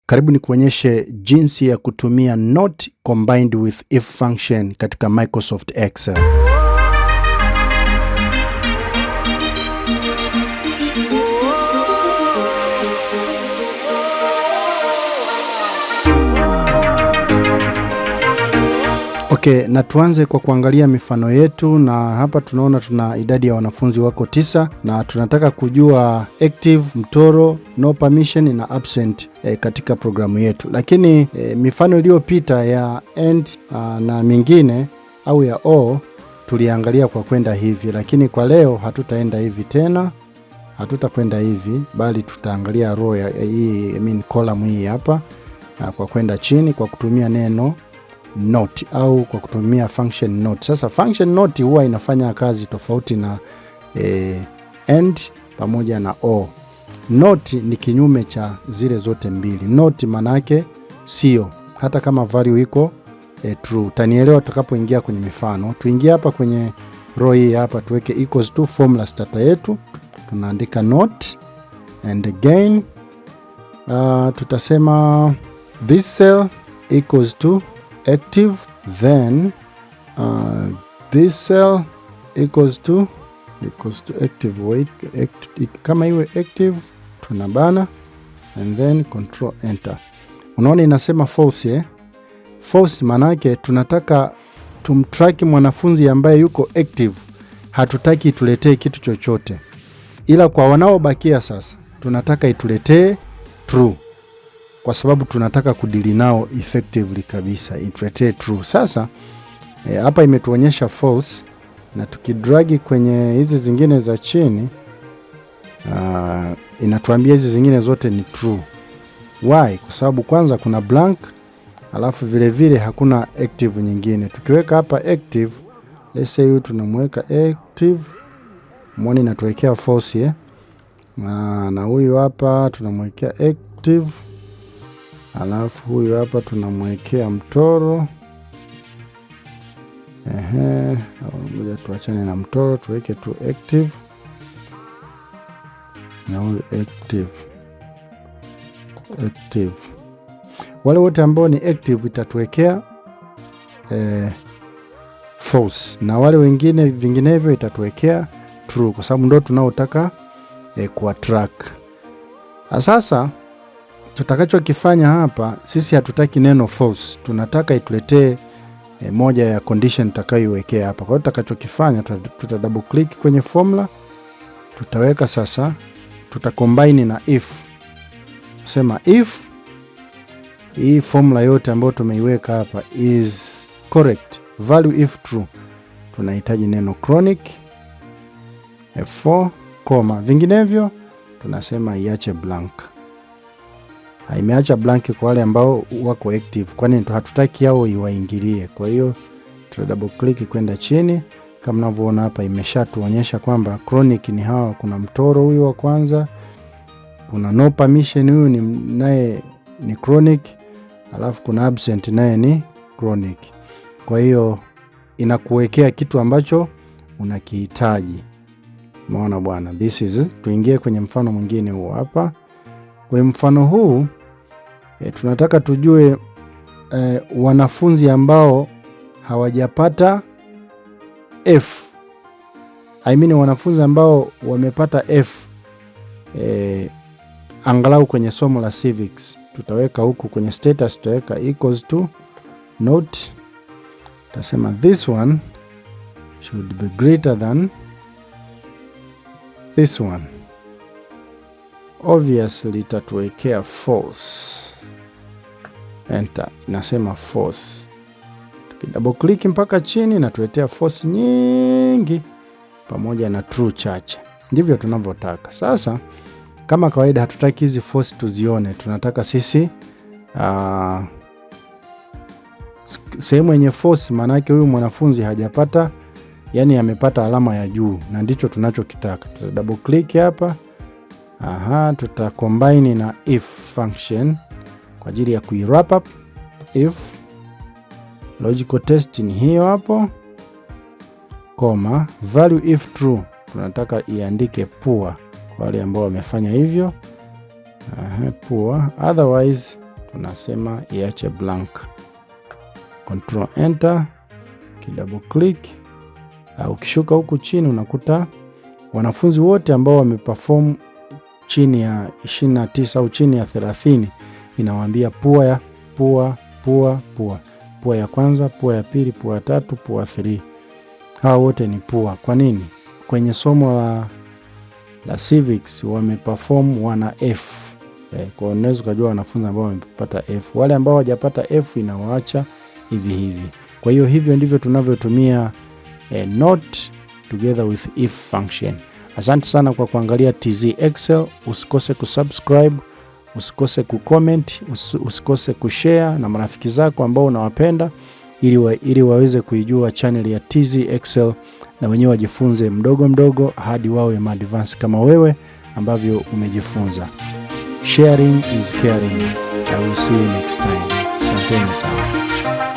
Karibu ni kuonyeshe jinsi ya kutumia not combined with if function katika Microsoft Excel. Okay, na tuanze kwa kuangalia mifano yetu, na hapa tunaona tuna idadi ya wanafunzi wako 9 na tunataka kujua active, mtoro, no permission na absent katika programu yetu. Lakini mifano iliyopita ya and na mingine au ya or tuliangalia kwa kwenda hivi, lakini kwa leo hatutaenda hivi tena. Hatutakwenda hivi bali tutaangalia row ya hii column hii hapa kwa kwenda chini kwa kutumia neno not au kwa kutumia function not. Sasa function not huwa inafanya kazi tofauti na and pamoja na or. Not ni kinyume cha zile zote mbili. Not manake sio, hata kama value iko true. Tanielewa tutakapoingia kwenye mifano. Tuingie hapa kwenye row hii hapa, tuweke equals to formula starter yetu. Tunaandika not and again tutasema this cell equals to active, then this cell equals to active. Wait, kama iwe active tunabana and then control enter. Unaona inasema false false manake tunataka tumtrack mwanafunzi ambaye yuko active. Hatutaki ituletee kitu chochote, ila kwa wanaobakia sasa tunataka ituletee true, kwa sababu tunataka kudili nao effectively kabisa, ituletee true. Sasa hapa imetuonyesha false, na tukidragi kwenye hizi zingine za chini inatuambia hizi zingine zote ni true. Why? Kwa sababu kwanza kuna blank, alafu vile vile hakuna active nyingine. Tukiweka hapa active, let's say huyu tunamweka active, mwone inatuwekea false na huyu hapa tunamwekea active, alafu huyu hapa tunamwekea mtoro. Ngoja tuachane na mtoro, tuweke tu active na huyu active. Wale wote ambao ni active itatuwekea false, na wale wengine vinginevyo itatuwekea true, kwa sababu ndio tunaotaka kwa track. Sasa tutakachokifanya hapa, sisi hatutaki neno false, tunataka ituletee moja ya condition tutakayoiwekea hapa. Kwa hiyo tutakachokifanya, tuta double click kwenye formula, tutaweka sasa, tutacombine na if. Sema if hii formula yote ambayo tumeiweka hapa is correct, value if true, tunahitaji neno chronic F4, vinginevyo tunasema iache blank. Imeacha blank kwa wale ambao wako active, kwani hatutaki hao iwaingilie. Kwa hiyo tuta double click kwenda chini, kama mnavyoona hapa imeshatuonyesha kwamba chronic ni hawa. Kuna mtoro huyu wa kwanza, kuna no permission huyu ni naye ni chronic, alafu kuna absent naye ni chronic. Kwa hiyo inakuwekea kitu ambacho unakihitaji. Umeona bwana, this is it. Tuingie kwenye mfano mwingine huu hapa. Kwa mfano huu tunataka tujue wanafunzi ambao hawajapata F. Wanafunzi ambao wamepata F angalau kwenye somo la civics. Tutaweka huku kwenye status, tutaweka equals to note. Tutasema this one should be greater than this one. Obviously itatuwekea false. Enter, inasema false. Tukidouble click mpaka chini na tuletea false nyingi pamoja na true chache. Ndivyo tunavyotaka. Sasa kama kawaida hatutaki hizi false tuzione, tunataka sisi sehemu yenye false, maana yake huyu mwanafunzi hajapata, yani amepata alama ya juu, na ndicho tunachokitaka. Tuta double click hapa. Tuta combine na if function kwa ajili ya kuwrap up. If logical test ni hiyo hapo, value if true tunataka iandike poor kwa wale ambao wamefanya hivyo. Poor, otherwise tunasema iache blank. Control enter, double click. Ukishuka huku chini unakuta wanafunzi wote ambao wameperform chini ya 29 au chini ya 30 inawaambia pua ya kwanza, pua ya pili, pua ya tatu, pua 3. Hawa wote ni pua. Kwa nini? Kwenye somo la civics wameperform wana F. Kwa unaweza kujua wanafunzi ambao wamepata F. Wale ambao hawajapata F inawaacha hivi hivi. Kwa hiyo hivyo ndivyo tunavyotumia not together with if function. Asante sana kwa kuangalia TZ Excel. Usikose kusubscribe, usikose kucomment, usikose kushare na marafiki zako ambao unawapenda ili waweze kuijua channel ya TZ Excel na wenyewe wajifunze mdogo mdogo hadi wawe advanced kama wewe ambavyo umejifunza. Sharing is caring. I will see you next time. Asanteni sana.